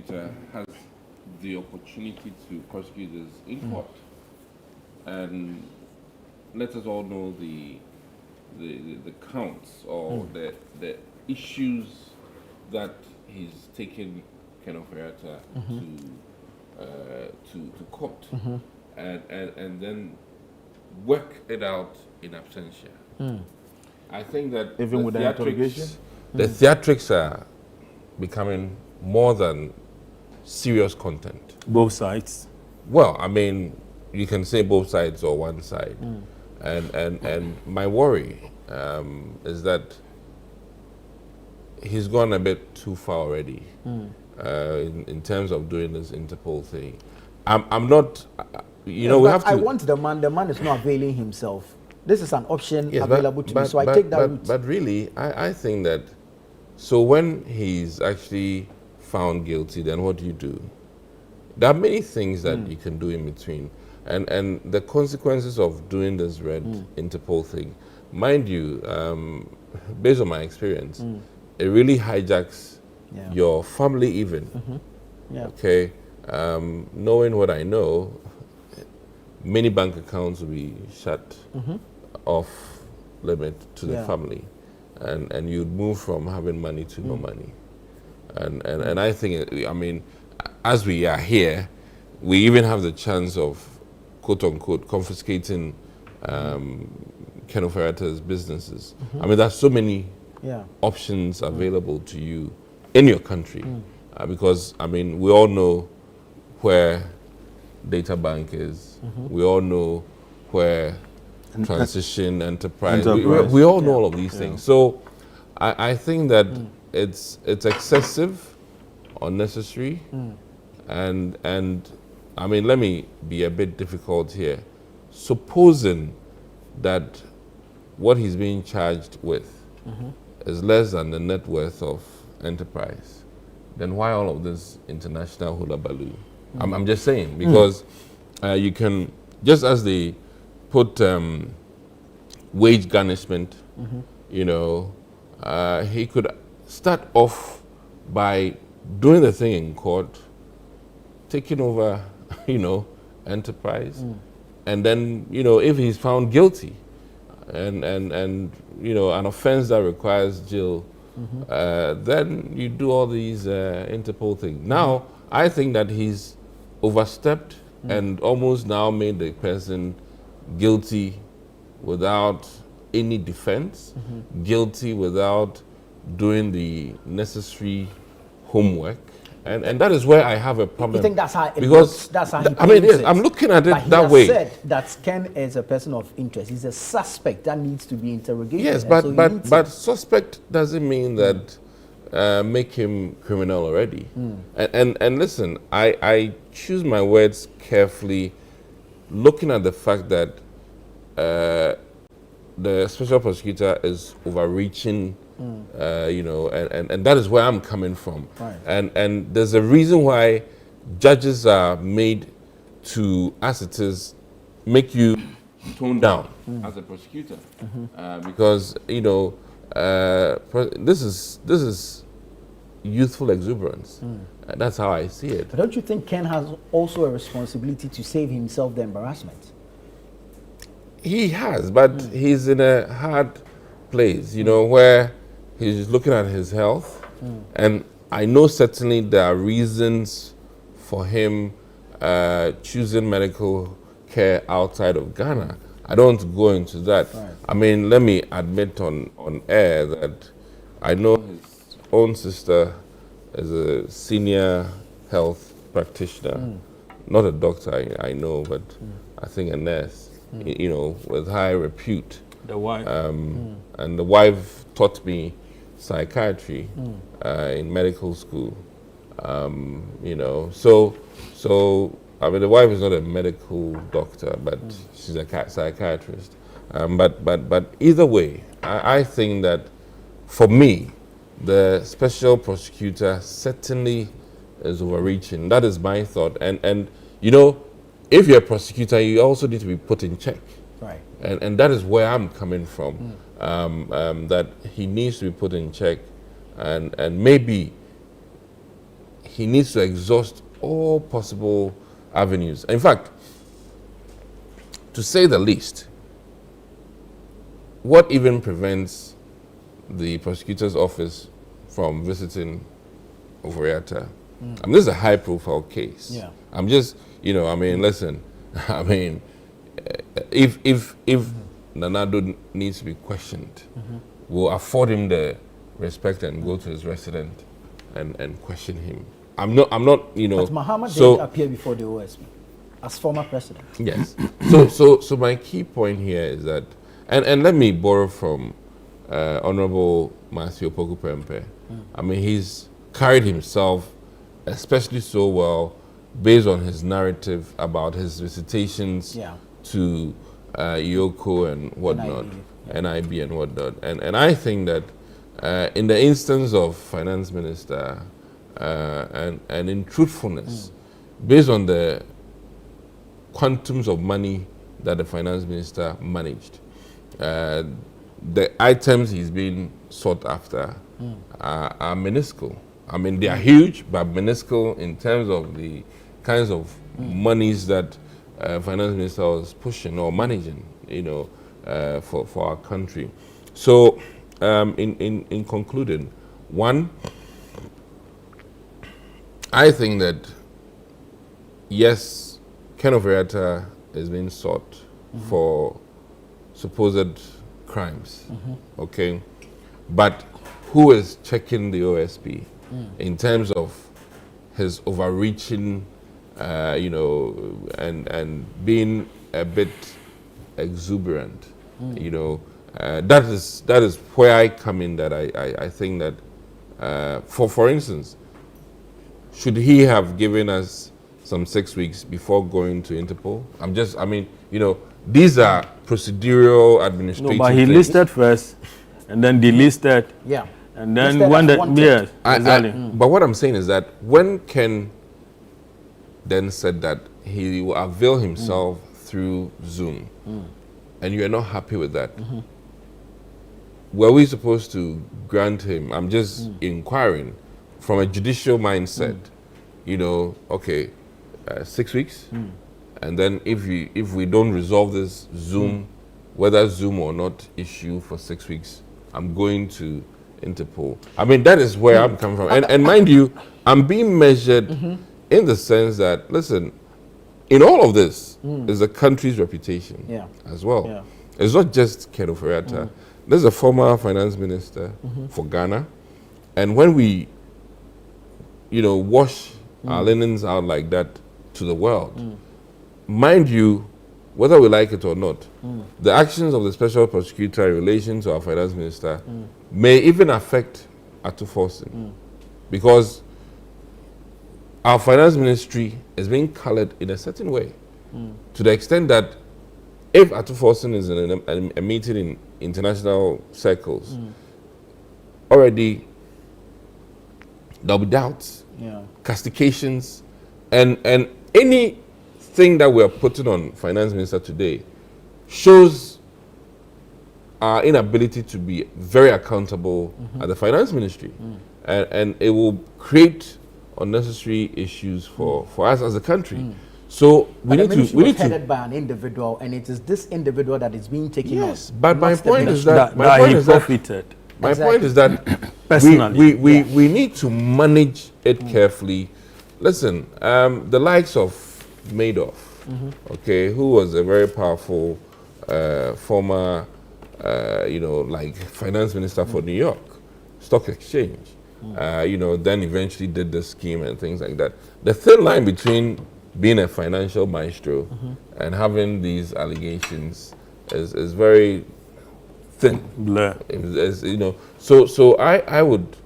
prosecutor has the opportunity to prosecute this in court. And let us all know the counts or the issues that he's taken Ofori-Atta to court, and then work it out in absentia. I think that even with the interrogation, the theatrics are becoming more than serious content. Both sides. Well, I mean, you can say both sides or one side. And my worry is that he's gone a bit too far already in terms of doing this Interpol thing. I'm not, you know, we have to... I want the man is not availing himself. This is an option available to me, so I take that route. But really, I think that, so when he's actually found guilty, then what do you do? There are many things that you can do in between. And the consequences of doing this red Interpol thing, mind you, based on my experience, it really hijacks your family even. Okay, knowing what I know, many bank accounts will be shut off limit to the family, and you'd move from having money to no money. And I think, I mean, as we are here, we even have the chance of, quote unquote, confiscating Ofori-Atta's businesses. I mean, there's so many options available to you in your country, because, I mean, we all know where Data Bank is. We all know where Transition, Enterprise. We all know all of these things. So I think that it's excessive, unnecessary, and I mean, let me be a bit difficult here. Supposing that what he's being charged with is less than the net worth of Enterprise, then why all of this international hula baloo? I'm just saying, because you can, just as they put wage garnishment, you know, he could start off by doing the thing in court, taking over, you know, Enterprise, and then, you know, if he's found guilty, and you know, an offense that requires jail, then you do all these Interpol things. Now, I think that he's overstepped and almost now made the person guilty without any defense, guilty without doing the necessary homework. And that is where I have a problem. You think that's how it because looks? That's how he I mean, yes, it. I'm looking at it but that way. He has said that Ken is a person of interest. He's a suspect that needs to be interrogated. Yes, but suspect doesn't mean that make him criminal already. And listen, I choose my words carefully, looking at the fact that the special prosecutor is overreaching. You know, and that is where I'm coming from. Right. And there's a reason why judges are made to, as it is, make you tone down as a prosecutor, because, you know, this is youthful exuberance. That's how I see it. But don't you think Ken has also a responsibility to save himself the embarrassment? He has, but he's in a hard place, you know, where he's looking at his health, and I know certainly there are reasons for him choosing medical care outside of Ghana. I don't want to go into that. Right. I mean, let me admit on air that I know his own sister is a senior health practitioner, not a doctor, I know, but I think a nurse, you know, with high repute. The wife. And the wife taught me psychiatry in medical school. You know, so I mean, the wife is not a medical doctor, but she's a psychiatrist. But either way, I think that for me, the special prosecutor certainly is overreaching. That is my thought. And you know, if you're a prosecutor, you also need to be put in check. Right. And that is where I'm coming from, that he needs to be put in check, and maybe he needs to exhaust all possible avenues. In fact, to say the least, what even prevents the prosecutor's office from visiting Ofori-Atta? I mean, this is a high-profile case. Yeah. I'm just, I mean, listen, I mean, if Nanado needs to be questioned, we'll afford him the respect and go to his resident and question him. I'm not, But Muhammad did appear before the OSP as former president. Yes. So my key point here is that, and let me borrow from Honorable Matthew Opoku Prempeh. I mean, he's carried himself especially so well based on his narrative about his visitations to Yoko and whatnot, NIB and whatnot. And I think that in the instance of Finance Minister and in truthfulness, based on the quantums of money that the Finance Minister managed, the items he's being sought after are minuscule. I mean, they are huge, but minuscule in terms of the kinds of monies that Finance Minister was pushing or managing, for our country. So, in concluding, one, I think that yes, Ken Ofori-Atta is being sought for supposed crimes, okay, but who is checking the OSP in terms of his overreaching, and being a bit exuberant, that is where I come in. That I think that, for instance, should he have given us some 6 weeks before going to Interpol? These are procedural administrative. No, but he things. listed first, and then delisted. Yeah. And then when exactly. But what I'm saying is that when Ken then said that he will avail himself through Zoom, and you are not happy with that, were we supposed to grant him? I'm just inquiring from a judicial mindset. 6 weeks, and then if we don't resolve this Zoom, whether Zoom or not, issue for 6 weeks, I'm going to Interpol. I mean, that is where I'm coming from. And mind you, I'm being measured in the sense that, listen, in all of this is the country's reputation as well. Yeah. It's not just Ken Ofori-Atta. There's a former finance minister for Ghana. And when we, wash our linens out like that to the world, mind you, whether we like it or not, the actions of the special prosecutor in relation to our finance minister may even affect Atuforsen, because our finance ministry is being colored in a certain way, to the extent that if Atuforsen is in a meeting in international circles, already there'll be doubts, castigations, and anything that we are putting on finance minister today shows our inability to be very accountable at the finance ministry, and it will create unnecessary issues for us as a country. So we need to headed by an individual, and it is this individual that is being taken on. Yes, but my point is that my point is that personally, we need to manage it carefully. Listen, the likes of Madoff, who was a very powerful former, finance minister for New York Stock Exchange, then eventually did the scheme and things like that. The thin line between being a financial maestro and having these allegations is very thin. Blur. So I would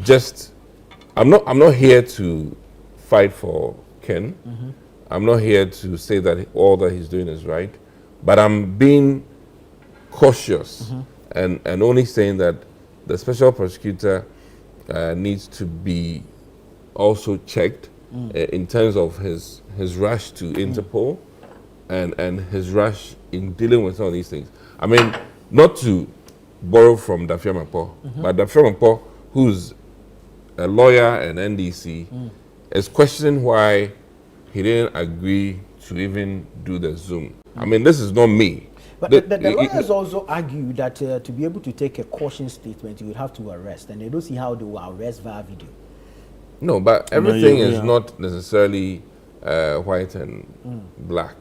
just, I'm not here to fight for Ken. I'm not here to say that all that he's doing is right, but I'm being cautious and only saying that the special prosecutor needs to be also checked in terms of his rush to Interpol and his rush in dealing with some of these things. I mean, not to borrow from Dafia Mapo, but Dafia Mapo, who's a lawyer and NDC, is questioning why he didn't agree to even do the Zoom. I mean, this is not me. But the lawyers also argue that to be able to take a caution statement, you would have to arrest, and they don't see how they will arrest via video. No, but everything is not necessarily white and black.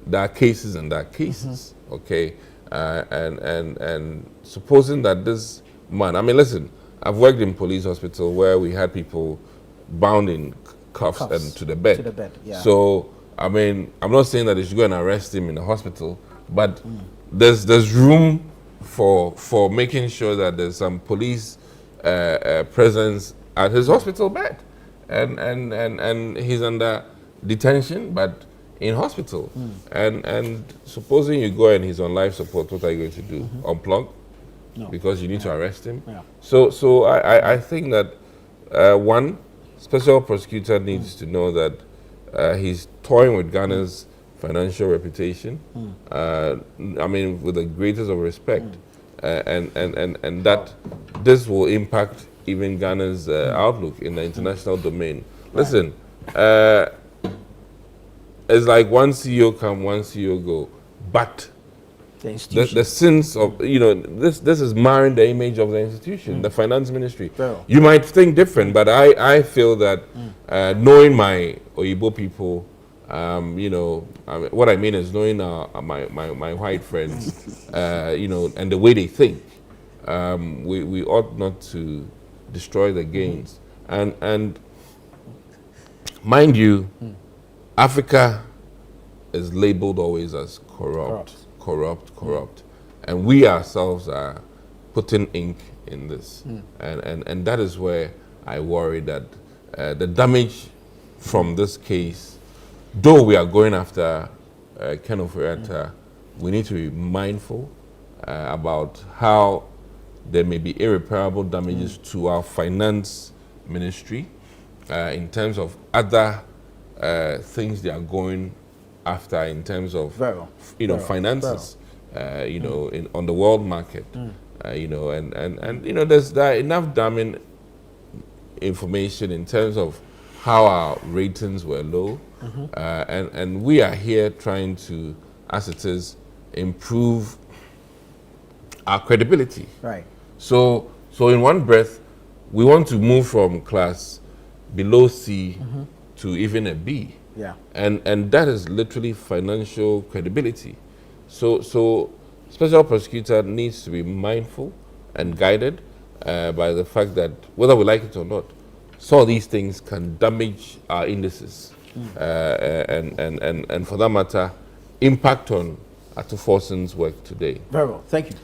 There are cases and there are cases, okay? And supposing that this man, I mean, listen, I've worked in police hospital where we had people bound in cuffs and to the bed. To the bed, yeah. So, I mean, I'm not saying that they should go and arrest him in the hospital, but there's room for making sure that there's some police presence at his hospital bed, and he's under detention, but in hospital. And supposing you go and he's on life support, what are you going to do? Unplug? No. Because you need to arrest him. Yeah. So I think that one special prosecutor needs to know that he's toying with Ghana's financial reputation. I mean, with the greatest of respect, and that this will impact even Ghana's outlook in the international domain. Listen, it's like one CEO come, one CEO go, but the sins of, this is marring the image of the institution, the finance ministry. You might think different, but I feel that knowing my Oyibo people, what I mean is knowing my white friends, and the way they think, we ought not to destroy the gains. And mind you, Africa is labeled always as corrupt. And we ourselves are putting ink in this. And that is where I worry that the damage from this case, though we are going after Ofori-Atta, we need to be mindful about how there may be irreparable damages to our finance ministry in terms of other things they are going after in terms of finances, on the world market, there's enough damning information in terms of how our ratings were low, and we are here trying to, as it is, improve our credibility. Right. So in one breath, we want to move from class below C to even a B. Yeah. And that is literally financial credibility. So special prosecutor needs to be mindful and guided by the fact that whether we like it or not, some of these things can damage our indices and for that matter, impact on Atufosin's work today. Very well. Thank you.